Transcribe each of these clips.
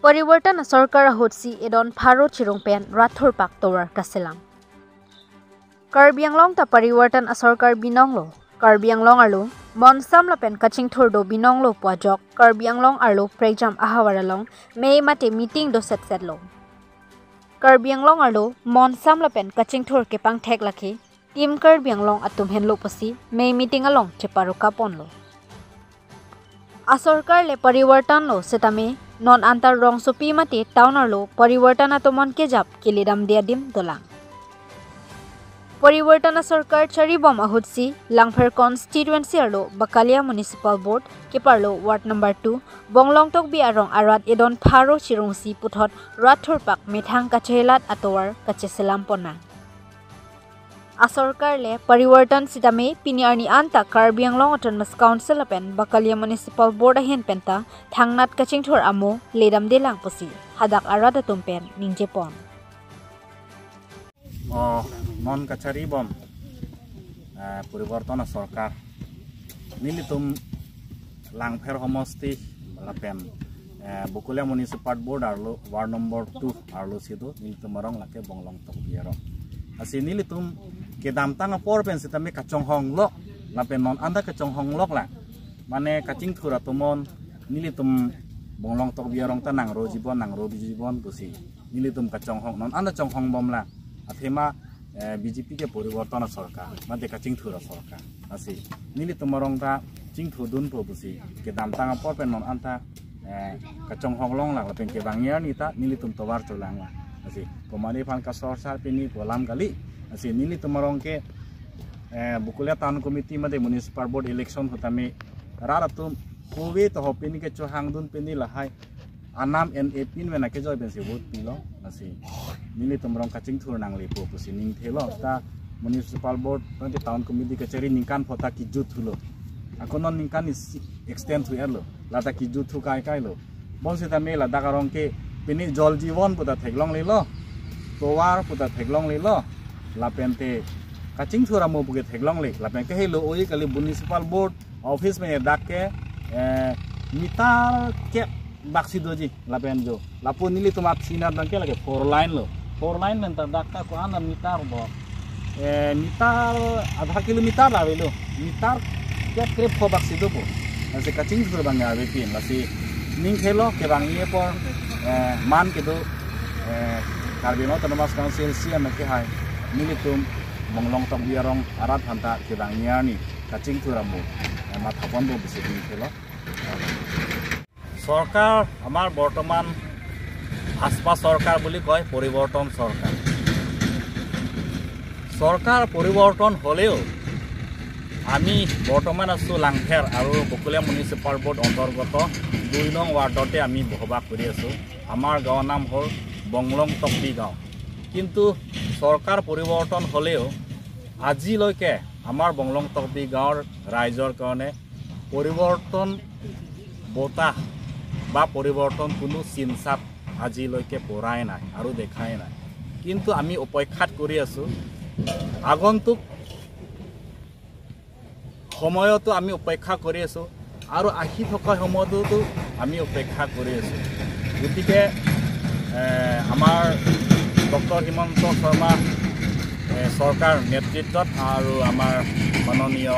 Periwartan Sarkar Hotsi Edon Pharo Chirungpen Rathur Pak Towar Kasilang. Karbi Anglong ta Periwartan Sarkar Binonglo. Karbi Anglong arlo Monsam lapen kaching thurdo Binonglo Pwajok. Karbi Anglong arlo Prejam Ahawaralong May mate meeting do setlo. Karbi Anglong arlo Monsam lapen kaching thur kepang thek lakhi. Team Karbi Anglong atum henlo pasi May meeting along Cheparuka ponlo. Asarkar le Periwartan lo setame non antar rong sopi mati towner lo Periwartan atomon kejap kilidam diadim dolang. Periwartan Sarkar Charibom Ahutsi Langfer constituency arlo Bakalia Municipal Board Kiparlo Ward number 2 Bonglong Tokbi arong arat edon Pharo Chirungsi puthot Rathur Pak Mithang Kachelat atowar Kacheselam pona. Asarkar le Periwartan sitame piniarni anta Karbi Anglong Autonomous Council apen Bakalia Municipal Board ahen penta thangnat kaching thor amo ledam delang posi hadak arada tumpen ningjepon. Non kachari bom Periwartan Sarkar nilitum Langfer homosti lapen Bakalia Municipal Board arlo Ward number 2 arlo situ nilitum marong lake Bonglong Tokbi arong asini nilitum kedam tang por pen sitame kachong hong lok lapen non anda kachong hong lok la mane kaching thura tumon nilitum Bonglong Tokbi arong tanang ro jibon busi nilitum kachong hong non anda chong hong bom la athema BJP ke Periwartan Sarkar mate kaching thura Sarkar asi nilitum marong ta ching thudun po busi kedam tang por pen non anta kachong hong long la lapen ke bangya nita nilitum towar cholang la asi komani phan ka sorsar pini polam kali asi nili tumarong ke Bakalia Town Committee made Municipal Board election hotame raratum kowe to hopini ke chohang dun pini lahai anam n18 mena ke joy bensi vote pilo asi nili tumarong kaching thur nang lepo pusi ning thelo ta Municipal Board made Town Committee ke cheri ningkan phota ki jut hulo akonon ningkan is extend hu erlo lata ki jut hu kai lo bonse ta me la dakarong ke pini jol jibon puta theklong lelo towar puta theklong lelo lapente kaching thura mo buge theklong le lapen ke helo oi kali Municipal Board office me dak ke mitar ke baksi doji lapen jo lapo nili tumat sinar dang ke lage 4 line men ta dak ta ko ana mitar bo mitar adha kilometer la velo mitar ke krep ko baksi do bo ase kaching thura bang ave pin lasi ning khelo ke bang ye por man ke do Karbi Autonomous Council siam ke hai nilitum Bonglong Tokbi arong arat hanta ke bang ni kaching thura mo mathapon bo bisi ning khelo সরকার আমার বর্তমান হাসপা সরকার বলি কয় পরিবর্তন সরকার সরকার পরিবর্তন হলেও আমি বর্তমান আছো লাংফের আর বকলিয়া মিউনিসিপাল বোর্ড অন্তর্গত 2 নং ওয়ার্ডতে আমি বসবাস কৰি আছো আমাৰ গাঁৱৰ নাম হল বংলং তকবি গাঁও কিন্তু সৰকাৰ পৰিবৰ্তন হলেও আজিলৈকে আমাৰ বংলং তকবি গাঁৱৰ ৰাইজৰ কাৰণে পৰিবৰ্তন বতাহ বা পৰিবৰ্তন কোনো চিনচাপ আজিলৈকে পৰাই নাই আৰু দেখাই নাই কিন্তু আমি অপেক্ষাত কৰি আছো আগন্তুক সময়তো আমি অপেক্ষা কৰি আছো আৰু আহি থকা সময়তো আমি অপেক্ষা কৰি আছো গতিকে আমাৰ ডক্টৰ হিমন্ত শৰ্মা সৰকাৰ নেতৃত্বত আৰু আমাৰ মাননীয়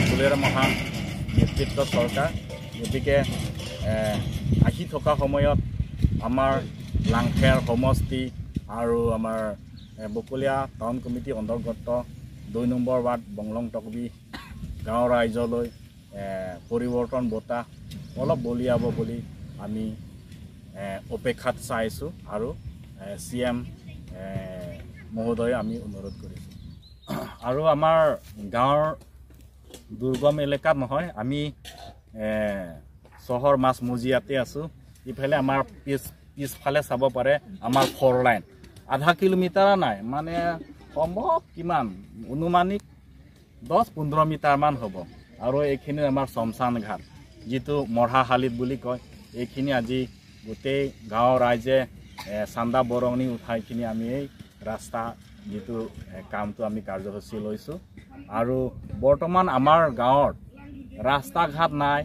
তুলেৰ মহা নেতৃত্বত সৰকাৰ গতিকে আহি থকা সময়ত আমাৰ লাংফেৰ সমষ্টি আৰু আমাৰ বকলিয়া টাউন কমিটি অন্তৰ্গত 2 নম্বৰ ৱাৰ্ড বংলং তকবি গাঁৱৰ ৰাইজলৈ পৰিৱৰ্তন বতাহ অলপ বলিয়াব বুলি আমি অপেক্ষাত চাইছো আৰু সিএম মহোদয় আমি অনুৰোধ কৰিছো আৰু আমাৰ গাঁৱৰ দুৰ্গম এলেকাত নহয় আমি শহৰ মাছ মজিয়াতে আছো ইফালে আমাৰ পিছফালে চাব পাৰে আমাৰ 4 লাইন আধা কিলোমিটাৰ নাই মানে সম্ভৱ কিমান অনুমানিক 10-15 মিটাৰ মান হ'ব আৰু এইখিনি আমাৰ শমশান ঘাট যেটো মৰহাহালিত বুলি কয় এইখিনি আজি গোটেই গাঁৱৰ ৰাইজে চান্দা বৰঙনি উঠাইখিনি আমি এই ৰাস্তা যেটো কামটো আমি কাৰ্যসূচী লৈছো আৰু বৰ্তমান আমাৰ গাঁৱৰ ৰাস্তা ঘাট নাই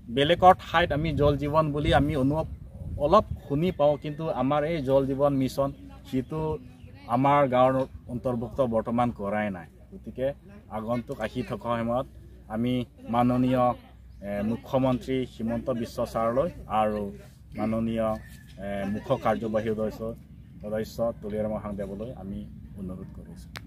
বেলেগৰ ঠাইত আমি জল জীৱন বুলি আমি অনুভৱ অলপ শুনি পাওঁ কিন্তু আমাৰ এই জল জীৱন মিছন সিটো আমাৰ গাঁৱৰ অন্তৰ্ভুক্ত বৰ্তমান কৰাই নাই গতিকে আগন্তুক আহি থকা সময়ত আমি মাননীয় মুখ্যমন্ত্ৰী হিমন্ত বিশ্ব ছাৰলৈ আৰু মাননীয় মুখ্য কাৰ্যবাহী সদস্য তুলিয়াৰাম হাংদেৱলৈ আমি অনুৰোধ কৰিছোঁ।